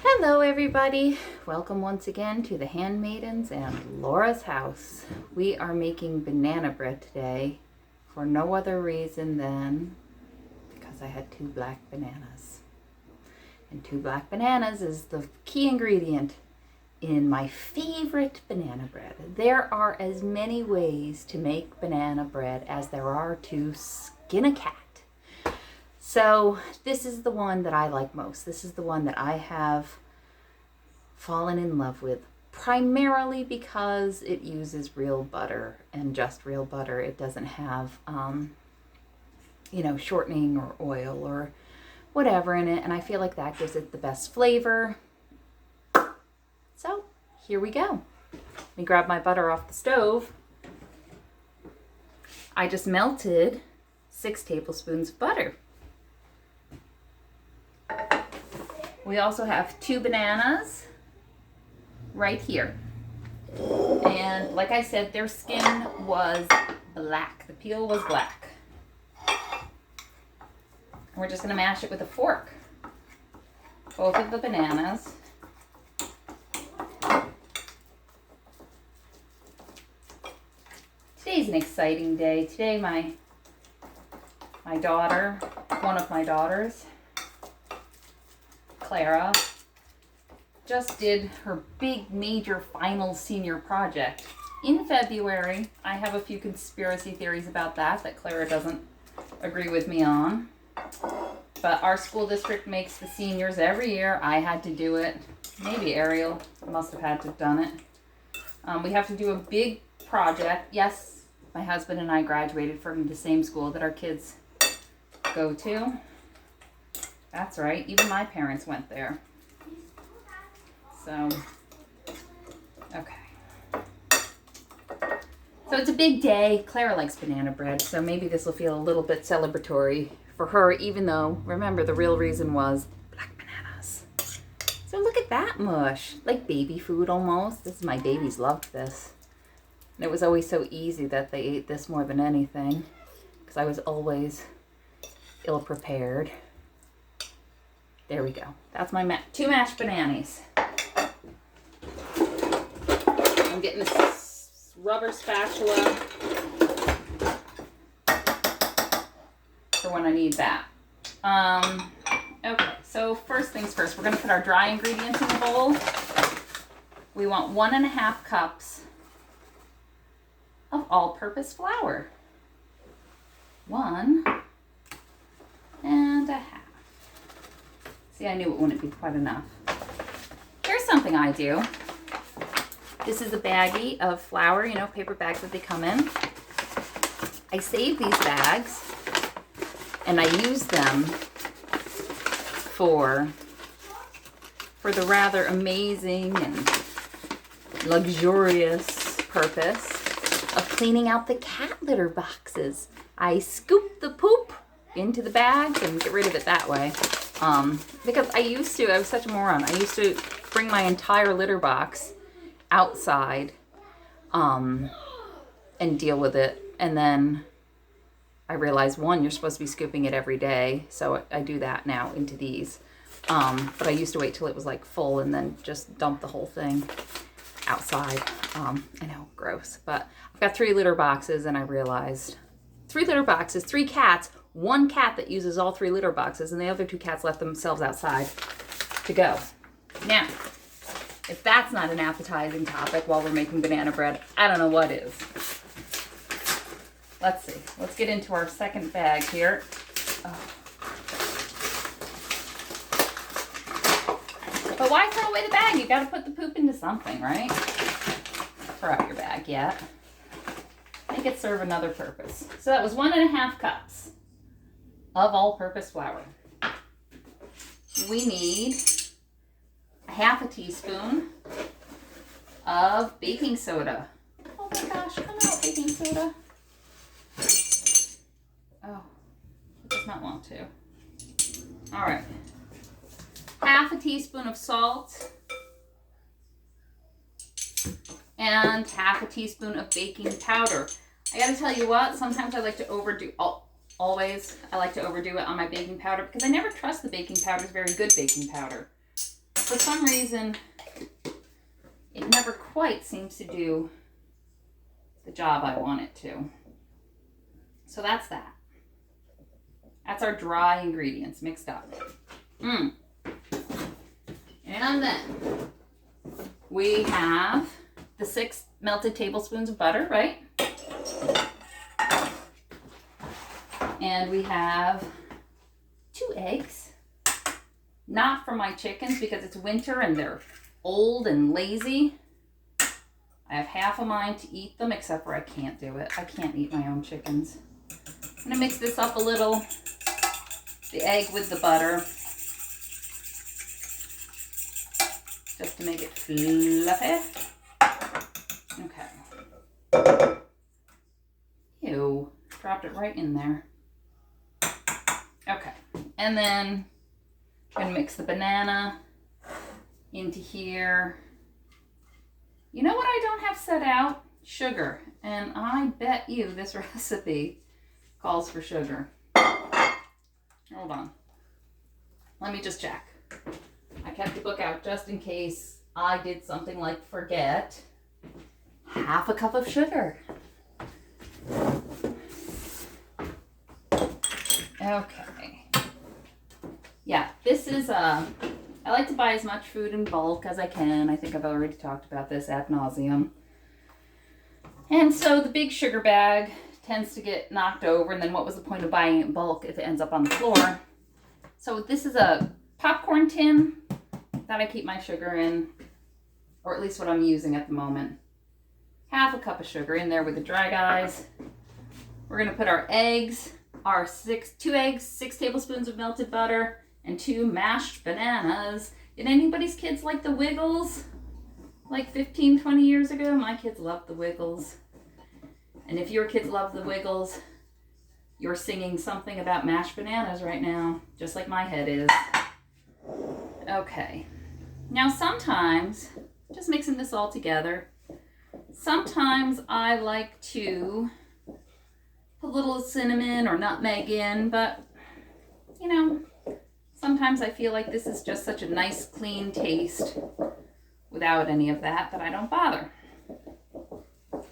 Hello everybody, welcome once again to the Handmaidens and Laura's house. We are making banana bread today for no other reason than because I had 2 black bananas. And 2 black bananas is the key ingredient in my favorite banana bread. There are as many ways to make banana bread as there are to skin a cat. So this is the one that I like most. This is the one that I have fallen in love with, primarily because it uses real butter and just real butter. It doesn't have, shortening or oil or whatever in it. And I feel like that gives it the best flavor. So here we go. Let me grab my butter off the stove. I just melted 6 tablespoons of butter. We also have 2 bananas right here. And like I said, their skin was black. The peel was black. And we're just going to mash it with a fork. Both of the bananas. Today's an exciting day. Today my daughter, one of my daughters, Clara, just did her big major final senior project in February. I have a few conspiracy theories about that Clara doesn't agree with me on. But our school district makes the seniors every year. I had to do it. Maybe Ariel must have had to have done it. We have to do a big project. Yes, my husband and I graduated from the same school that our kids go to. That's right, even my parents went there. So, okay. So it's a big day. Clara likes banana bread, so maybe this will feel a little bit celebratory for her, even though, remember, the real reason was black bananas. So look at that mush, like baby food almost. My babies loved this. And it was always so easy that they ate this more than anything, because I was always ill-prepared. There we go. That's my 2 mashed bananas. I'm getting this rubber spatula for when I need that. Okay, so first things first, we're going to put our dry ingredients in the bowl. We want 1.5 cups of all-purpose flour. 1.5. See, I knew it wouldn't be quite enough. Here's something I do. This is a baggie of flour, paper bags that they come in. I save these bags and I use them for the rather amazing and luxurious purpose of cleaning out the cat litter boxes. I scoop the poop into the bags and get rid of it that way. Because I was such a moron. I used to bring my entire litter box outside, and deal with it. And then I realized, 1, you're supposed to be scooping it every day. So I do that now into these. But I used to wait till it was like full and then just dump the whole thing outside. I know, gross. But I've got 3 litter boxes and I realized 3 litter boxes, 3 cats, 1 cat that uses all 3 litter boxes, and the other 2 cats left themselves outside to go. Now, if that's not an appetizing topic while we're making banana bread, I don't know what is. Let's see. Let's get into our second bag here. Oh. But why throw away the bag? You gotta put the poop into something, right? Throw out your bag yet. Make it serve another purpose. So that was 1.5 cups of all-purpose flour. We need 1/2 teaspoon of baking soda. Oh my gosh, come out, baking soda. Oh, it does not want to. All right. 1/2 teaspoon of salt. And 1/2 teaspoon of baking powder. I gotta tell you what, sometimes I like to overdo, always, I like to overdo it on my baking powder because I never trust the baking powder is very good baking powder. for some reason, it never quite seems to do the job I want it to. So that's that. That's our dry ingredients mixed up. And then we have the 6 melted tablespoons of butter, right? And we have 2 eggs. Not for my chickens because it's winter and they're old and lazy. I have half of mine to eat them, except for I can't do it. I can't eat my own chickens. I'm gonna mix this up a little. The egg with the butter. Just to make it fluffy. Okay. Ew, dropped it right in there. Okay, and then I'm gonna mix the banana into here. You know what I don't have set out? Sugar. And I bet you this recipe calls for sugar. Hold on. Let me just check. I kept the book out just in case I did something like forget. Half a cup of sugar. Okay. Yeah, this is, I like to buy as much food in bulk as I can. I think I've already talked about this ad nauseum. And so the big sugar bag tends to get knocked over, and then what was the point of buying it in bulk if it ends up on the floor? So this is a popcorn tin that I keep my sugar in, or at least what I'm using at the moment. Half a cup of sugar in there with the dry guys. We're gonna put our eggs, our 2 eggs, 6 tablespoons of melted butter, and 2 mashed bananas. Did anybody's kids like the Wiggles? Like 15, 20 years ago? My kids loved the Wiggles. And if your kids love the Wiggles, you're singing something about mashed bananas right now, just like my head is. Okay. Now sometimes, just mixing this all together, sometimes I like to put a little cinnamon or nutmeg in, but, you know, sometimes I feel like this is just such a nice, clean taste without any of that I don't bother.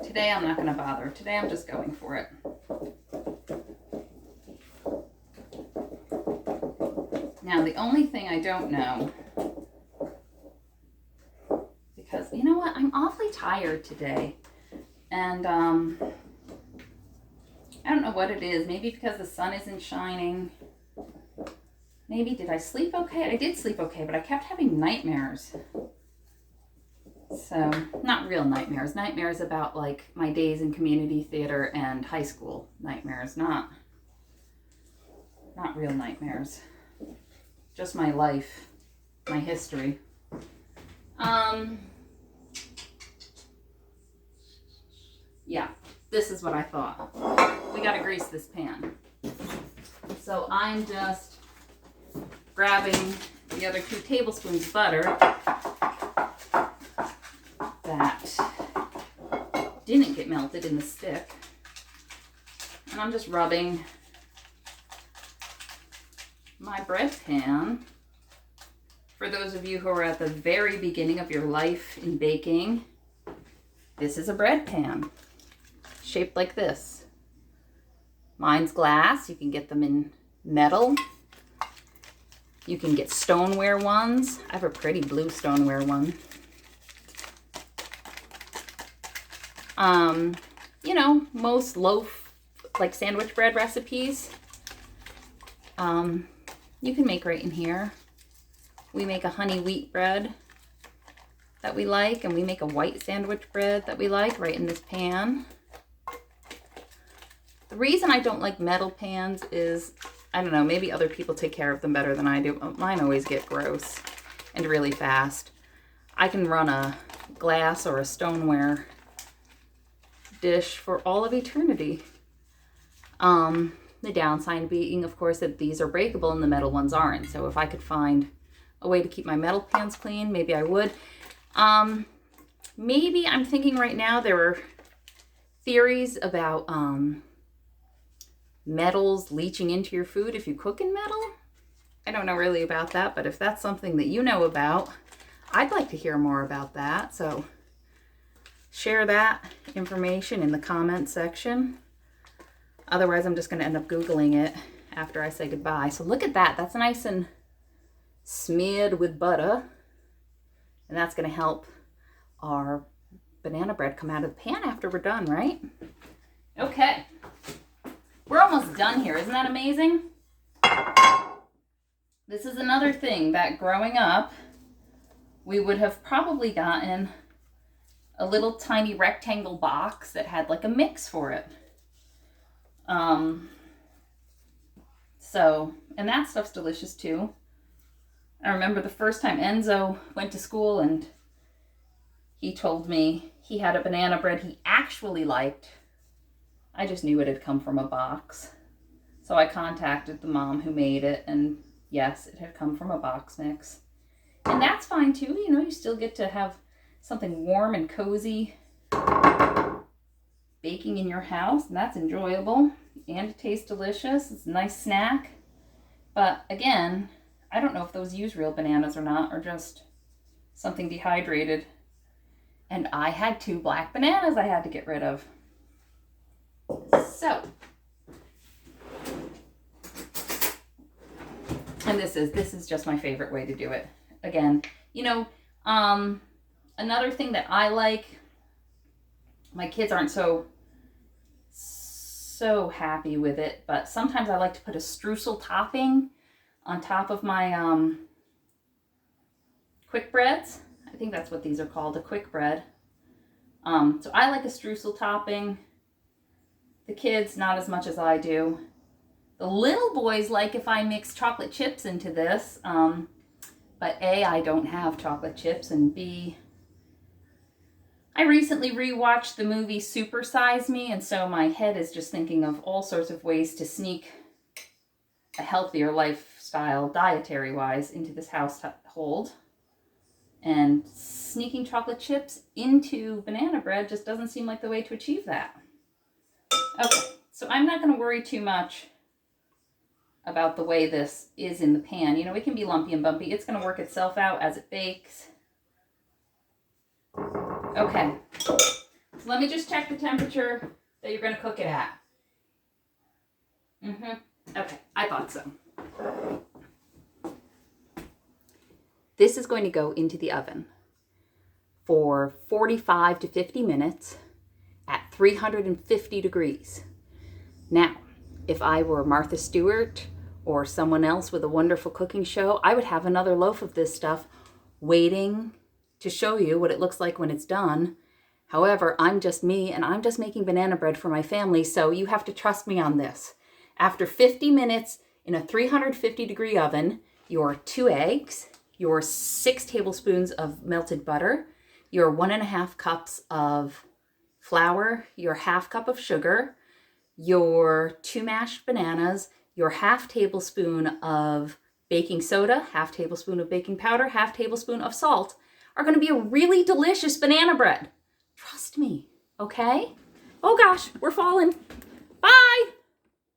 Today I'm not going to bother. Today I'm just going for it. Now the only thing I don't know, because you know what, I'm awfully tired today, and I don't know what it is. Maybe because the sun isn't shining. Maybe did I sleep okay? I did sleep okay, but I kept having nightmares. So, not real nightmares. Nightmares about, like, my days in community theater and high school nightmares. Not real nightmares. Just my life. My history. Yeah. This is what I thought. We gotta grease this pan. So, I'm just grabbing the other 2 tablespoons of butter that didn't get melted in the stick. And I'm just rubbing my bread pan. For those of you who are at the very beginning of your life in baking, this is a bread pan shaped like this. Mine's glass. You can get them in metal. You can get stoneware ones. I have a pretty blue stoneware one. You know, most loaf, like sandwich bread recipes, you can make right in here. We make a honey wheat bread that we like, and we make a white sandwich bread that we like right in this pan. The reason I don't like metal pans is, I don't know, maybe other people take care of them better than I do. Mine always get gross and really fast. I can run a glass or a stoneware dish for all of eternity. The downside being, of course, that these are breakable and the metal ones aren't. So if I could find a way to keep my metal pans clean, maybe I would. Maybe I'm thinking right now there are theories about metals leaching into your food if you cook in metal. I don't know really about that, but if that's something that you know about, I'd like to hear more about that. So share that information in the comment section. Otherwise, I'm just going to end up Googling it after I say goodbye. So look at that. That's nice and smeared with butter. And that's going to help our banana bread come out of the pan after we're done, right? Okay. We're almost done here. Isn't that amazing? This is another thing that growing up, we would have probably gotten a little tiny rectangle box that had like a mix for it. And that stuff's delicious too. I remember the first time Enzo went to school and he told me he had a banana bread he actually liked. I just knew it had come from a box. So I contacted the mom who made it, and yes, it had come from a box mix. And that's fine too, you know, you still get to have something warm and cozy baking in your house, and that's enjoyable, and it tastes delicious. It's a nice snack. But again, I don't know if those use real bananas or not, or just something dehydrated. And I had 2 black bananas I had to get rid of. So, and this is just my favorite way to do it. Again, you know, another thing that I like, my kids aren't so happy with it, but sometimes I like to put a streusel topping on top of my quick breads. I think that's what these are called, a quick bread. So I like a streusel topping. The kids, not as much as I do. The little boys like if I mix chocolate chips into this, but A, I don't have chocolate chips, and B, I recently rewatched the movie Super Size Me, and so my head is just thinking of all sorts of ways to sneak a healthier lifestyle, dietary-wise, into this household. And sneaking chocolate chips into banana bread just doesn't seem like the way to achieve that. Okay, so I'm not going to worry too much about the way this is in the pan. You know, it can be lumpy and bumpy. It's going to work itself out as it bakes. Okay, so let me just check the temperature that you're going to cook it at. Okay, I thought so. This is going to go into the oven for 45 to 50 minutes at 350 degrees. Now, if I were Martha Stewart or someone else with a wonderful cooking show, I would have another loaf of this stuff waiting to show you what it looks like when it's done. However, I'm just me, and I'm just making banana bread for my family, so you have to trust me on this. After 50 minutes in a 350 degree oven, your 2 eggs, your 6 tablespoons of melted butter, your 1.5 cups of flour, your 1/2 cup of sugar, your 2 mashed bananas, your 1/2 tablespoon of baking soda, 1/2 tablespoon of baking powder, 1/2 tablespoon of salt are going to be a really delicious banana bread. Trust me, okay? Oh gosh, we're falling. Bye!